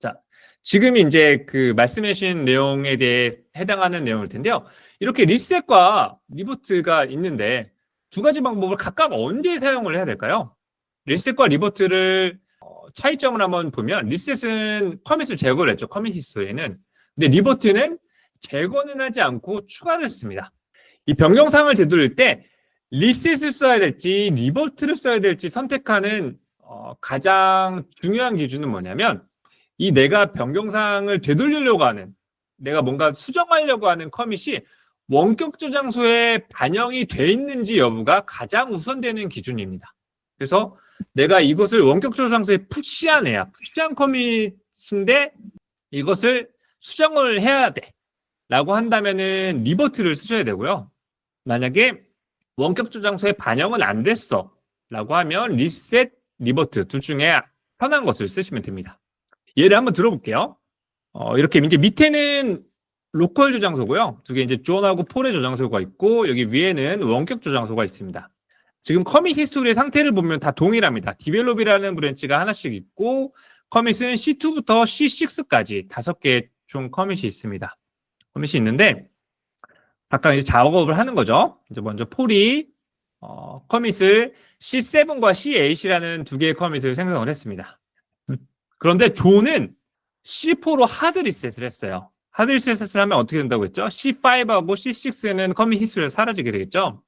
자, 지금 이제 그 말씀해 주신 내용에 대해 해당하는 내용일 텐데요. 이렇게 리셋과 리버트가 있는데 두 가지 방법을 각각 언제 사용을 해야 될까요? 리셋과 리버트를 차이점을 한번 보면 리셋은 커밋을 제거를 했죠. 커밋 히스토리에는. 근데 리버트는 제거는 하지 않고 추가를 했습니다. 이 변경사항을 되돌릴 때 리셋을 써야 될지 리버트를 써야 될지 선택하는 가장 중요한 기준은 뭐냐면 이 내가 변경사항을 되돌리려고 하는 내가 뭔가 수정하려고 하는 커밋이 원격 저장소에 반영이 돼 있는지 여부가 가장 우선되는 기준입니다. 그래서 내가 이것을 원격 저장소에 푸시한 커밋인데 이것을 수정을 해야 돼 라고 한다면은 리버트를 쓰셔야 되고요. 만약에 원격 저장소에 반영은 안 됐어 라고 하면 리셋, 리버트 둘 중에 편한 것을 쓰시면 됩니다. 예를 한번 들어볼게요. 이렇게 이제 밑에는 로컬 저장소고요. 두 개 이제 존하고 폴의 저장소가 있고 여기 위에는 원격 저장소가 있습니다. 지금 커밋 히스토리의 상태를 보면 다 동일합니다. 디벨롭이라는 브랜치가 하나씩 있고 커밋은 C2부터 C6까지 5개의 총 커밋이 있습니다. 커밋이 있는데 각각 이제 작업을 하는 거죠. 이제 먼저 폴이 커밋을 C7과 C8이라는 두 개의 커밋을 생성을 했습니다. 그런데 존은 C4로 하드 리셋을 했어요. 하드 리셋을 하면 어떻게 된다고 했죠? C5하고 C6는 커밋 히스토리가 사라지게 되겠죠.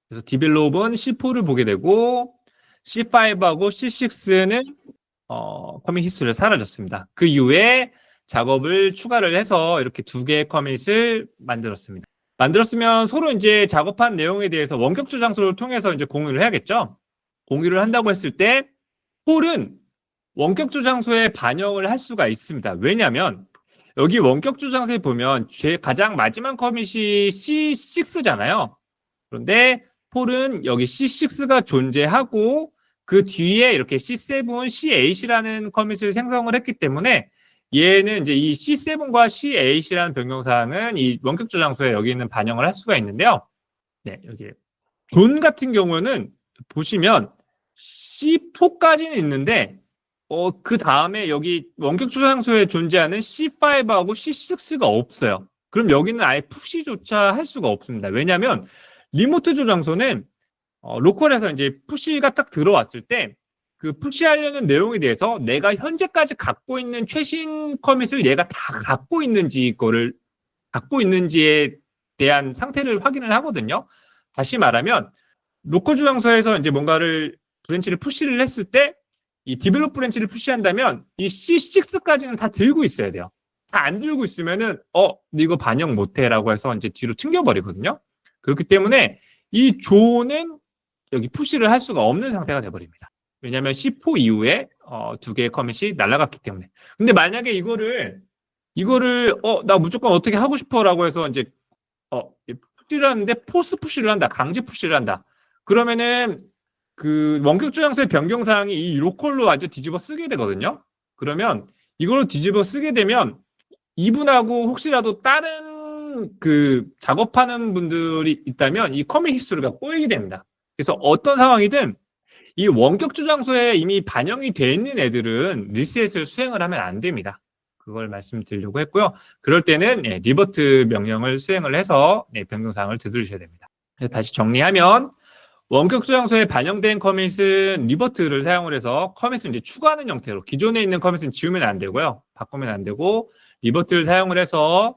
그래서 디벨롭은 C4를 보게 되고 C5하고 C6는 커밋 히스토리가 사라졌습니다. 그 이후에 작업을 추가를 해서 이렇게 두 개의 커밋을 만들었습니다. 만들었으면 서로 이제 작업한 내용에 대해서 원격 저장소를 통해서 이제 공유를 해야겠죠. 공유를 한다고 했을 때 폴은 원격 저장소에 반영을 할 수가 있습니다. 왜냐하면 여기 원격 저장소에 보면 가장 마지막 커밋이 C6잖아요. 그런데 폴은 여기 C6가 존재하고 그 뒤에 이렇게 C7, C8이라는 커밋을 생성을 했기 때문에 얘는 이제 이 C7과 C8이라는 변경사항은 이 원격 저장소에 여기 있는 반영을 할 수가 있는데요. 네, 여기 존 같은 경우는 보시면 C4까지는 있는데 그 다음에 여기 원격 저장소에 존재하는 C5하고 C6가 없어요. 그럼 여기는 아예 푸시조차 할 수가 없습니다. 왜냐하면 리모트 저장소는 로컬에서 이제 푸시가 딱 들어왔을 때 그 푸시하려는 내용에 대해서 내가 현재까지 갖고 있는 최신 커밋을 얘가 다 갖고 있는지에 대한 상태를 확인을 하거든요. 다시 말하면 로컬 저장소에서 이제 뭔가를 브랜치를 푸시를 했을 때 이 디벨롭 브랜치를 푸시한다면 이 C6까지는 다 들고 있어야 돼요. 다 안 들고 있으면은 이거 반영 못해라고 해서 이제 뒤로 튕겨버리거든요. 그렇기 때문에 이 존은 여기 푸시를 할 수가 없는 상태가 돼버립니다. 왜냐하면 C4 이후에 두 개의 커밋이 날아갔기 때문에. 근데 만약에 이거를 나 무조건 어떻게 하고 싶어라고 해서 이제 푸시를 하는데 포스 푸시를 한다, 강제 푸시를 한다. 그러면은 그 원격 저장소의 변경사항이 이 로컬로 아주 뒤집어 쓰게 되거든요. 그러면 이걸로 뒤집어 쓰게 되면 이분하고 혹시라도 다른 그 작업하는 분들이 있다면 이 커밋 히스토리가 꼬이게 됩니다. 그래서 어떤 상황이든 이 원격 저장소에 이미 반영이 되어 있는 애들은 리셋을 수행을 하면 안 됩니다. 그걸 말씀드리려고 했고요. 그럴 때는 리버트 명령을 수행을 해서 변경사항을 되돌리셔야 됩니다. 그래서 다시 정리하면 원격 저장소에 반영된 커밋은 리버트를 사용을 해서 커밋을 이제 추가하는 형태로 기존에 있는 커밋은 지우면 안 되고요. 바꾸면 안 되고 리버트를 사용을 해서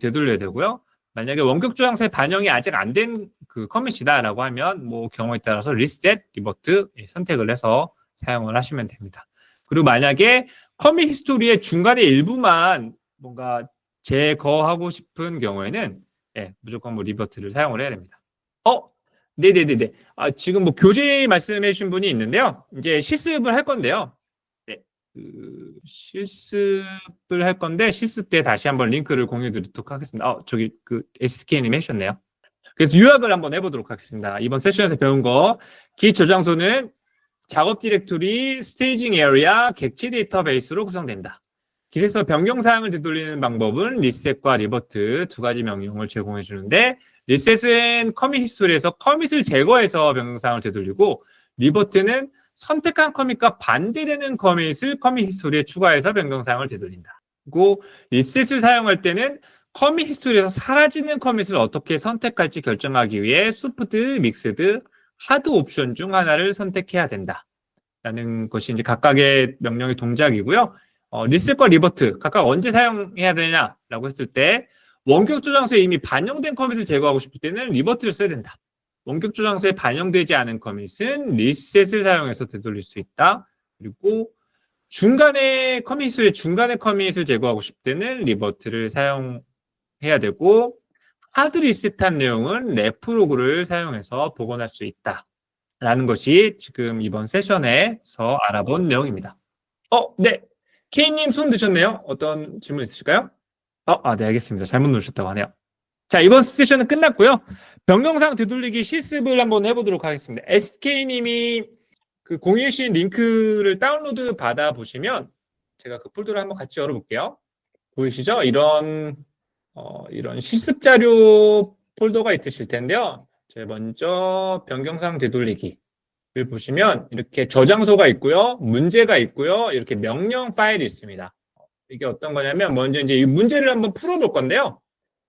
되돌려야 되고요. 만약에 원격 저장소에 반영이 아직 안 된 그 커밋이다라고 하면 뭐 경우에 따라서 리셋, 리버트 선택을 해서 사용을 하시면 됩니다. 그리고 만약에 커밋 히스토리의 중간에 일부만 뭔가 제거하고 싶은 경우에는 무조건 뭐 리버트를 사용을 해야 됩니다. 네네네네. 지금 뭐 교재 말씀해 주신 분이 있는데요. 이제 실습을 할 건데요. 네. 실습을 할 건데 실습 때 다시 한번 링크를 공유 드리도록 하겠습니다. 저기 SK님이 해주셨네요. 그래서 요약을 한번 해보도록 하겠습니다. 이번 세션에서 배운 거 깃 저장소는 작업 디렉토리, 스테이징 에어리아, 객체 데이터베이스로 구성된다. 깃에서 변경사항을 되돌리는 방법은 리셋과 리버트 두 가지 명령을 제공해 주는데 리셋은 커밋 히스토리에서 커밋을 제거해서 변경사항을 되돌리고 리버트는 선택한 커밋과 반대되는 커밋을 커밋 히스토리에 추가해서 변경사항을 되돌린다. 그리고 리셋을 사용할 때는 커밋 히스토리에서 사라지는 커밋을 어떻게 선택할지 결정하기 위해 소프트, 믹스드, 하드 옵션 중 하나를 선택해야 된다. 라는 것이 이제 각각의 명령의 동작이고요. 리셋과 리버트 각각 언제 사용해야 되냐라고 했을 때 원격 저장소에 이미 반영된 커밋을 제거하고 싶을 때는 리버트를 써야 된다. 원격 저장소에 반영되지 않은 커밋은 리셋을 사용해서 되돌릴 수 있다. 그리고 중간에 커밋을 제거하고 싶을 때는 리버트를 사용해야 되고 하드 리셋한 내용은 레프로그를 사용해서 복원할 수 있다. 라는 것이 지금 이번 세션에서 알아본 내용입니다. 네. K님 손 드셨네요. 어떤 질문 있으실까요? 네, 알겠습니다. 잘못 누르셨다고 하네요. 자, 이번 세션은 끝났고요. 변경사항 되돌리기 실습을 한번 해보도록 하겠습니다. SK님이 그 공유해 주신 링크를 다운로드 받아 보시면 제가 그 폴더를 한번 같이 열어볼게요. 보이시죠? 이런 실습 자료 폴더가 있으실 텐데요. 제가 먼저 변경사항 되돌리기를 보시면 이렇게 저장소가 있고요. 문제가 있고요. 이렇게 명령 파일이 있습니다. 이게 어떤 거냐면 먼저 이제 이 문제를 한번 풀어볼 건데요.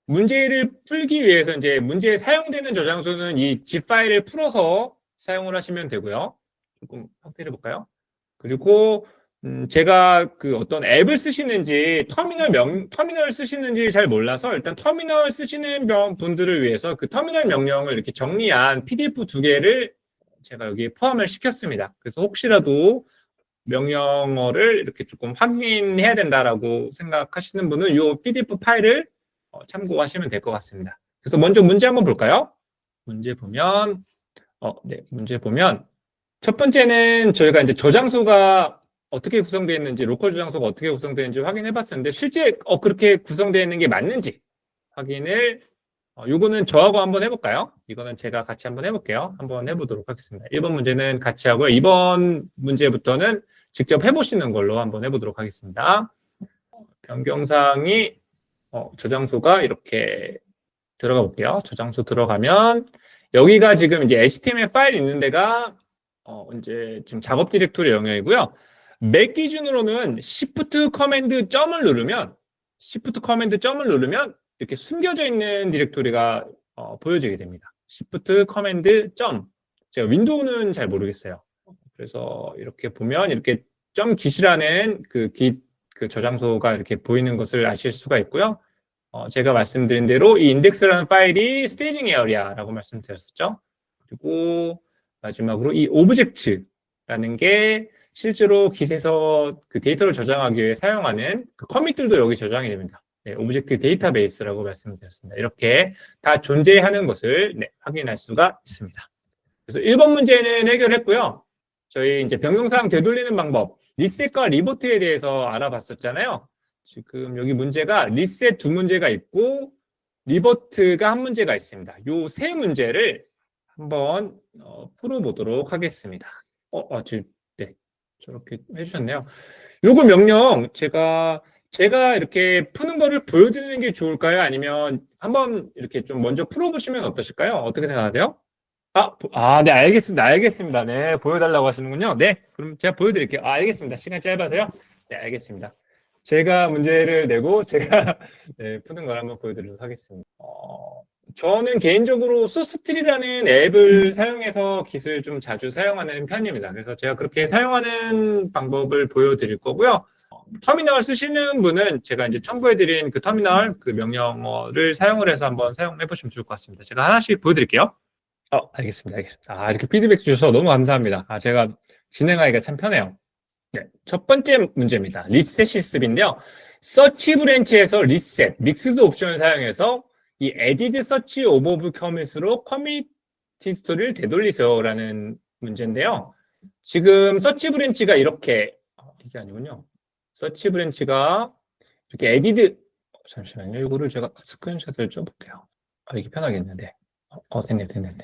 문제를 풀기 위해서 이제 문제에 사용되는 저장소는 이 zip 파일을 풀어서 사용을 하시면 되고요. 조금 확대해 볼까요? 그리고 제가 그 어떤 앱을 쓰시는지 터미널 쓰시는지 잘 몰라서 일단 터미널 쓰시는 분들을 위해서 그 터미널 명령을 이렇게 정리한 PDF 2개를 제가 여기에 포함을 시켰습니다. 그래서 혹시라도 명령어를 이렇게 조금 확인해야 된다라고 생각하시는 분은 이 PDF 파일을 참고하시면 될 것 같습니다. 그래서 먼저 문제 한번 볼까요? 문제 보면 첫 번째는 저희가 이제 저장소가 어떻게 구성되어 있는지, 로컬 저장소가 어떻게 구성되어 있는지 확인해 봤었는데 실제 그렇게 구성되어 있는 게 맞는지 확인을 요거는 저하고 한번 해볼까요? 이거는 제가 같이 한번 해볼게요. 한번 해보도록 하겠습니다. 1번 문제는 같이 하고요. 2번 문제부터는 직접 해보시는 걸로 한번 해보도록 하겠습니다. 변경사항이 저장소가 이렇게 들어가 볼게요. 저장소 들어가면 여기가 지금 이제 HTML 파일 있는 데가 이제 지금 작업 디렉토리 영역이고요. 맥 기준으로는 Shift 커맨드 점을 누르면 이렇게 숨겨져 있는 디렉토리가 보여지게 됩니다. Shift 커맨드 점. 제가 윈도우는 잘 모르겠어요. 그래서 이렇게 보면 이렇게 점 깃이라는 그 저장소가 이렇게 보이는 것을 아실 수가 있고요. 제가 말씀드린 대로 이 인덱스라는 파일이 스테이징 에어리아라고 말씀드렸었죠. 그리고 마지막으로 이 오브젝트라는 게 실제로 깃에서 그 데이터를 저장하기 위해 사용하는 그 커밋들도 여기 저장이 됩니다. 네, 오브젝트 데이터베이스라고 말씀드렸습니다. 이렇게 다 존재하는 것을 확인할 수가 있습니다. 그래서 1번 문제는 해결했고요. 저희 이제 변경사항 되돌리는 방법, 리셋과 리버트에 대해서 알아봤었잖아요. 지금 여기 문제가 리셋 2문제가 있고 리버트가 1문제가 있습니다. 요 세 문제를 한번 풀어보도록 하겠습니다. 네, 저렇게 해주셨네요. 요거 명령 제가 이렇게 푸는 거를 보여드리는 게 좋을까요? 아니면 한번 이렇게 좀 먼저 풀어보시면 어떠실까요? 어떻게 생각하세요? 네, 알겠습니다. 네, 보여달라고 하시는군요. 네, 그럼 제가 보여드릴게요. 알겠습니다. 시간 짧아서요? 네, 알겠습니다. 제가 문제를 내고 제가 네, 푸는 걸 한번 보여드리도록 하겠습니다. 저는 개인적으로 소스트리라는 앱을 사용해서 깃을 좀 자주 사용하는 편입니다. 그래서 제가 그렇게 사용하는 방법을 보여드릴 거고요. 터미널 쓰시는 분은 제가 이제 첨부해드린 그 터미널 그 명령어를 사용을 해서 한번 사용해 보시면 좋을 것 같습니다. 제가 하나씩 보여드릴게요. 알겠습니다. 이렇게 피드백 주셔서 너무 감사합니다. 제가 진행하기가 참 편해요. 네, 첫 번째 문제입니다. 리셋 실습인데요. 서치 브랜치에서 리셋, 믹스드 옵션을 사용해서 이 에디드 서치 오버뷰 커밋으로 커밋 히스토리를 되돌리세요 라는 문제인데요. 지금 서치 브랜치가 이렇게 이게 아니군요. 서치 브랜치가 이렇게 에디드 잠시만요. 이거를 제가 스크린샷을 좀 볼게요. 이게 편하겠는데. 됐네요.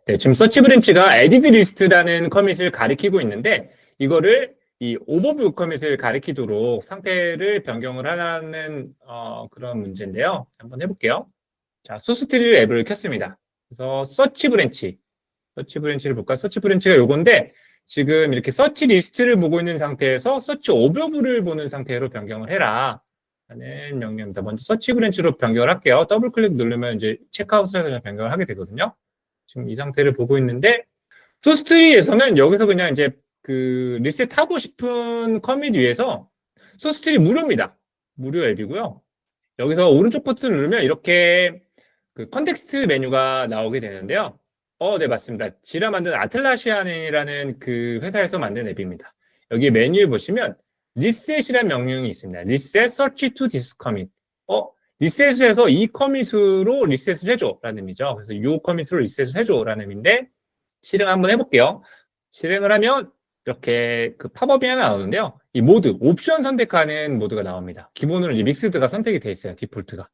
네, 지금 서치 브랜치가 에디드 리스트라는 커밋을 가리키고 있는데 이거를 이 오버뷰 커밋을 가리키도록 상태를 변경을 하라는 그런 문제인데요. 한번 해볼게요. 자, 소스트리 앱을 켰습니다. 그래서 서치 브랜치를 볼까요? 서치 브랜치가 요건데 지금 이렇게 서치 리스트를 보고 있는 상태에서 서치 오버뷰를 보는 상태로 변경을 해라 라는 명령입니다. 먼저 서치 브랜치로 변경을 할게요. 더블 클릭 누르면 이제 체크아웃에서 변경을 하게 되거든요. 지금 이 상태를 보고 있는데 소스트리에서는 여기서 그냥 이제 그 리셋하고 싶은 커밋 위에서 소스트리 무료입니다. 무료 앱이고요. 여기서 오른쪽 버튼을 누르면 이렇게 그 컨텍스트 메뉴가 나오게 되는데요. 네, 맞습니다. 지라 만든 아틀라시안이라는 그 회사에서 만든 앱입니다. 여기 메뉴에 보시면 리셋이라는 명령이 있습니다. 리셋 search to this commit. 리셋을 해서 이 커밋으로 리셋을 해줘 라는 의미죠. 그래서 이 커밋으로 리셋을 해줘 라는 의미인데 실행 한번 해볼게요. 실행을 하면 이렇게 그 팝업이 하나 나오는데요. 이 모드, 옵션 선택하는 모드가 나옵니다. 기본으로 이제 믹스드가 선택이 돼 있어요. 디폴트가.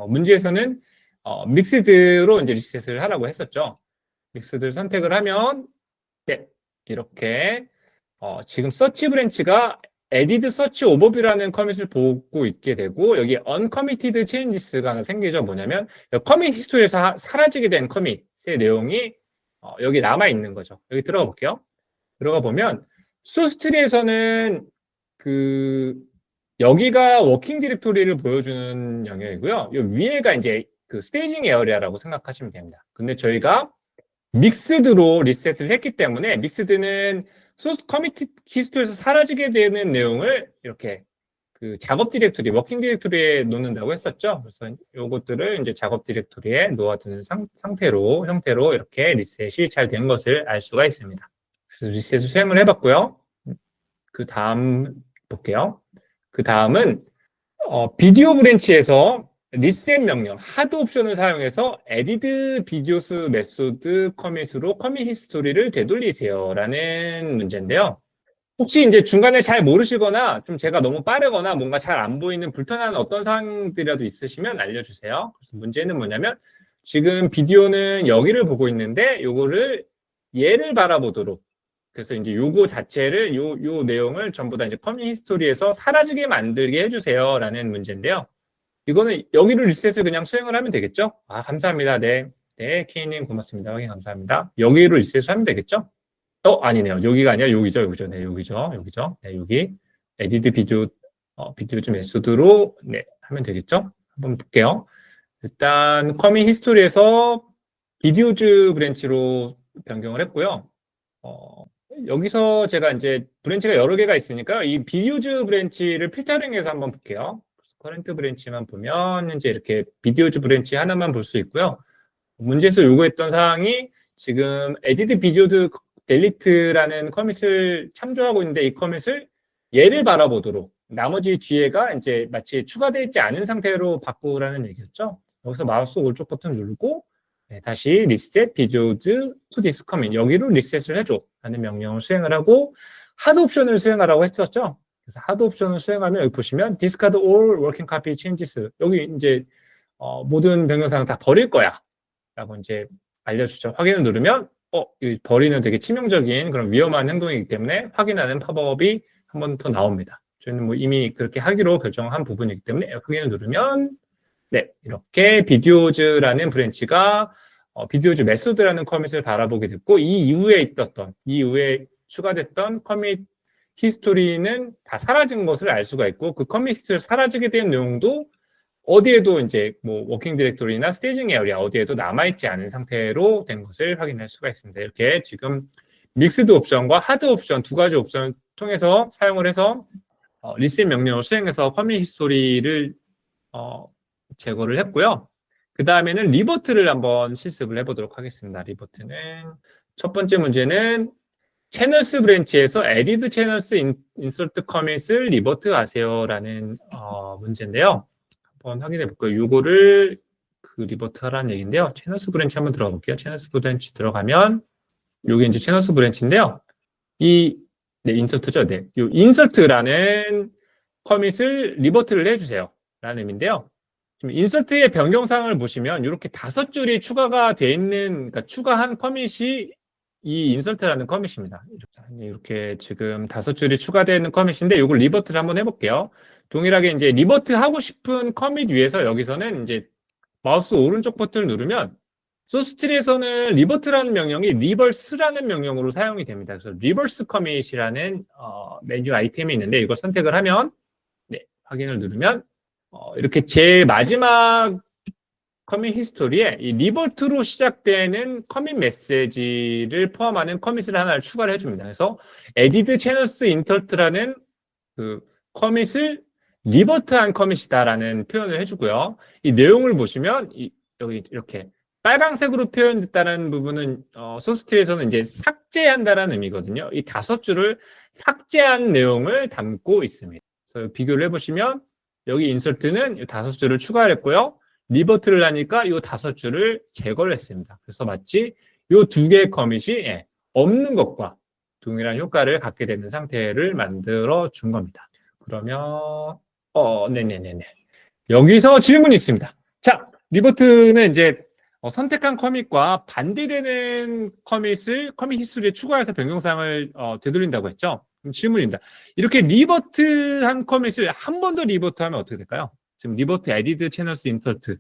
문제에서는 믹스드로 이제 리셋을 하라고 했었죠. 믹스드를 선택을 하면 네, 이렇게 지금 서치 브랜치가 added search overview라는 커밋을 보고 있게 되고 여기 uncommitted changes가 하나 생기죠. 뭐냐면 커밋 히스토리에서 사라지게 된 커밋의 내용이 여기 남아 있는 거죠. 여기 들어가 볼게요. 들어가 보면 소스트리에서는 그 여기가 워킹 디렉토리를 보여주는 영역이고요. 이 위에가 이제 그 스테이징 에어리아라고 생각하시면 됩니다. 근데 저희가 믹스드로 리셋을 했기 때문에 믹스드는 소스 커미트 히스토리에서 사라지게 되는 내용을 이렇게 그 작업 디렉토리, 워킹 디렉토리에 놓는다고 했었죠. 그래서 요것들을 이제 작업 디렉토리에 놓아두는 형태로 이렇게 리셋이 잘 된 것을 알 수가 있습니다. 그래서 리셋을 수행을 해봤고요. 그 다음 볼게요. 그 다음은 비디오 브랜치에서 리셋 명령, 하드 옵션을 사용해서 에디드 비디오스 메소드 커밋으로 커밋 히스토리를 되돌리세요 라는 문제인데요. 혹시 이제 중간에 잘 모르시거나 좀 제가 너무 빠르거나 뭔가 잘 안 보이는 불편한 어떤 사항들이라도 있으시면 알려주세요. 그래서 문제는 뭐냐면 지금 비디오는 여기를 보고 있는데 요거를 얘를 바라보도록 그래서 이제 요거 자체를 요 내용을 전부 다 이제 커밋 히스토리에서 사라지게 만들게 해주세요 라는 문제인데요. 이거는 여기를 리셋을 그냥 수행을 하면 되겠죠? 감사합니다. 네, K님 고맙습니다. 확인 감사합니다. 여기로 리셋을 하면 되겠죠? 아니네요. 여기가 아니라 여기죠. 네, 여기죠. 네, 여기 에디트 비디오 메소드로 네, 하면 되겠죠? 한번 볼게요. 일단 커밋 히스토리에서 비디오즈 브랜치로 변경을 했고요. 여기서 제가 이제 브랜치가 여러 개가 있으니까 이 비디오즈 브랜치를 필터링해서 한번 볼게요. 커런트 브랜치만 보면 이제 이렇게 비디오즈 브랜치 하나만 볼 수 있고요. 문제에서 요구했던 사항이 지금 에디트 비디오드 델리트라는 커밋을 참조하고 있는데 이 커밋을 얘를 바라보도록 나머지 뒤에가 이제 마치 추가되어 있지 않은 상태로 바꾸라는 얘기였죠. 여기서 마우스 오른쪽 버튼 누르고 네, 다시 리셋 비디오즈 투 디스 커밋 여기로 리셋을 해줘 라는 명령을 수행을 하고 하드 옵션을 수행하라고 했었죠. 그래서 하드 옵션을 수행하면 여기 보시면 discard all working copy changes 여기 이제 모든 변경사항 다 버릴 거야 라고 이제 알려주죠. 확인을 누르면 버리는 되게 치명적인 그런 위험한 행동이기 때문에 확인하는 팝업이 한 번 더 나옵니다. 저희는 뭐 이미 그렇게 하기로 결정한 부분이기 때문에 확인을 누르면 네 이렇게 비디오즈라는 브랜치가 비디오즈 메소드라는 커밋을 바라보게 됐고 이 이후에 추가됐던 커밋 히스토리는 다 사라진 것을 알 수가 있고 그 커밋 히스토리 사라지게 된 내용도 어디에도 이제 뭐 워킹 디렉토리나 스테이징 에어리아 어디에도 남아있지 않은 상태로 된 것을 확인할 수가 있습니다. 이렇게 지금 믹스드 옵션과 하드 옵션 두 가지 옵션을 통해서 사용을 해서 리셋 명령을 수행해서 커밋 히스토리를 제거를 했고요. 그 다음에는 리버트를 한번 실습을 해보도록 하겠습니다. 리버트는 첫 번째 문제는 채널스 브랜치에서 에디드 채널스 인서트 커밋을 리버트 하세요 라는 문제인데요. 한번 확인해 볼까요? 요거를 그 리버트 하라는 얘기인데요. 채널스 브랜치 한번 들어가 볼게요. 채널스 브랜치 들어가면 요게 이제 채널스 브랜치인데요. 인서트죠. 네. 요 인서트라는 커밋을 리버트를 해주세요 라는 의미인데요. 지금 인서트의 변경사항을 보시면 이렇게 5줄이 추가가 돼 있는, 그러니까 추가한 커밋이 이 인서트라는 커밋입니다. 이렇게 지금 5줄이 추가되어 있는 커밋인데 이걸 리버트를 한번 해볼게요. 동일하게 이제 리버트 하고 싶은 커밋 위에서 여기서는 이제 마우스 오른쪽 버튼을 누르면 소스트리에서는 리버트라는 명령이 리버스라는 명령으로 사용이 됩니다. 그래서 리버스 커밋이라는 메뉴 아이템이 있는데 이걸 선택을 하면 네, 확인을 누르면 이렇게 제일 마지막 커밋 히스토리에 이 리버트로 시작되는 커밋 메시지를 포함하는 커밋을 하나를 추가를 해줍니다. 그래서 added channels interrupt라는 그 커밋을 리버트한 커밋이다라는 표현을 해주고요. 이 내용을 보시면 여기 이렇게 빨강색으로 표현됐다는 부분은 소스트리에서는 이제 삭제한다라는 의미거든요. 이 5줄을 삭제한 내용을 담고 있습니다. 그래서 비교를 해보시면 여기 인설트는 이 5줄을 추가했고요. 리버트를 하니까 이 5줄을 제거를 했습니다. 그래서 마치 이 2개의 커밋이 없는 것과 동일한 효과를 갖게 되는 상태를 만들어 준 겁니다. 그러면 네네네네. 여기서 질문이 있습니다. 자, 리버트는 이제 선택한 커밋과 반대되는 커밋을 커밋 히스토리에 추가해서 변경사항을 되돌린다고 했죠. 그럼 질문입니다. 이렇게 리버트한 커밋을 한 번 더 리버트하면 어떻게 될까요? 지금 리버트 added channels insert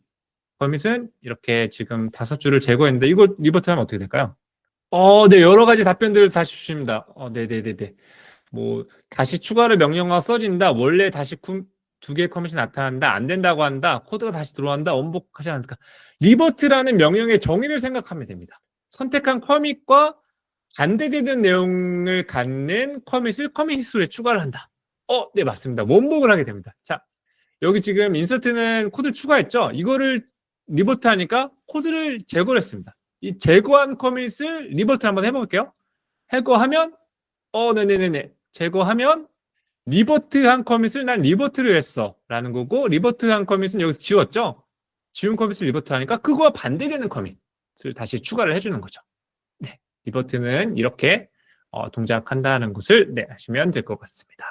커밋은 이렇게 지금 5줄을 제거했는데 이걸 리버트하면 어떻게 될까요? 네, 여러 가지 답변들을 다시 주십니다. 네네네네. 뭐 다시 추가를 명령어가 써진다. 원래 다시 2개의 커밋이 나타난다. 안 된다고 한다. 코드가 다시 들어간다. 원복하지 않을까. 리버트라는 명령의 정의를 생각하면 됩니다. 선택한 커밋과 반대되는 내용을 갖는 커밋을 커밋 히스토리에 추가를 한다. 네, 맞습니다. 원복을 하게 됩니다. 자, 여기 지금 인서트는 코드를 추가했죠. 이거를 리버트 하니까 코드를 제거를 했습니다. 이 제거한 커밋을 리버트 한번 해볼게요. 제거하면 네네네네. 제거하면 리버트한 커밋을 난 리버트를 했어 라는 거고, 리버트한 커밋은 여기서 지웠죠. 지운 커밋을 리버트 하니까 그거와 반대되는 커밋을 다시 추가를 해주는 거죠. 네, 리버트는 이렇게 동작한다는 것을 아시면 될 것 같습니다.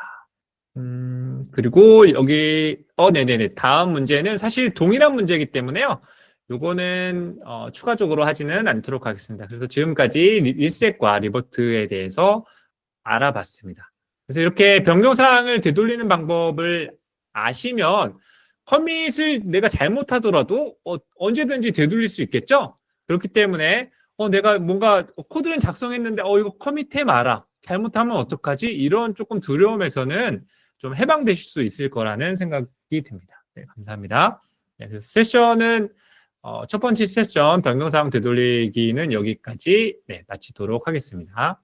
그리고 여기 네네네. 다음 문제는 사실 동일한 문제이기 때문에요. 요거는 추가적으로 하지는 않도록 하겠습니다. 그래서 지금까지 리셋과 리버트에 대해서 알아봤습니다. 그래서 이렇게 변경사항을 되돌리는 방법을 아시면 커밋을 내가 잘못하더라도 언제든지 되돌릴 수 있겠죠? 그렇기 때문에 내가 뭔가 코드는 작성했는데 이거 커밋해 마라. 잘못하면 어떡하지? 이런 조금 두려움에서는 좀 해방되실 수 있을 거라는 생각이 듭니다. 네, 감사합니다. 네, 그래서 세션은 첫 번째 세션 변경사항 되돌리기는 여기까지 마치도록 하겠습니다.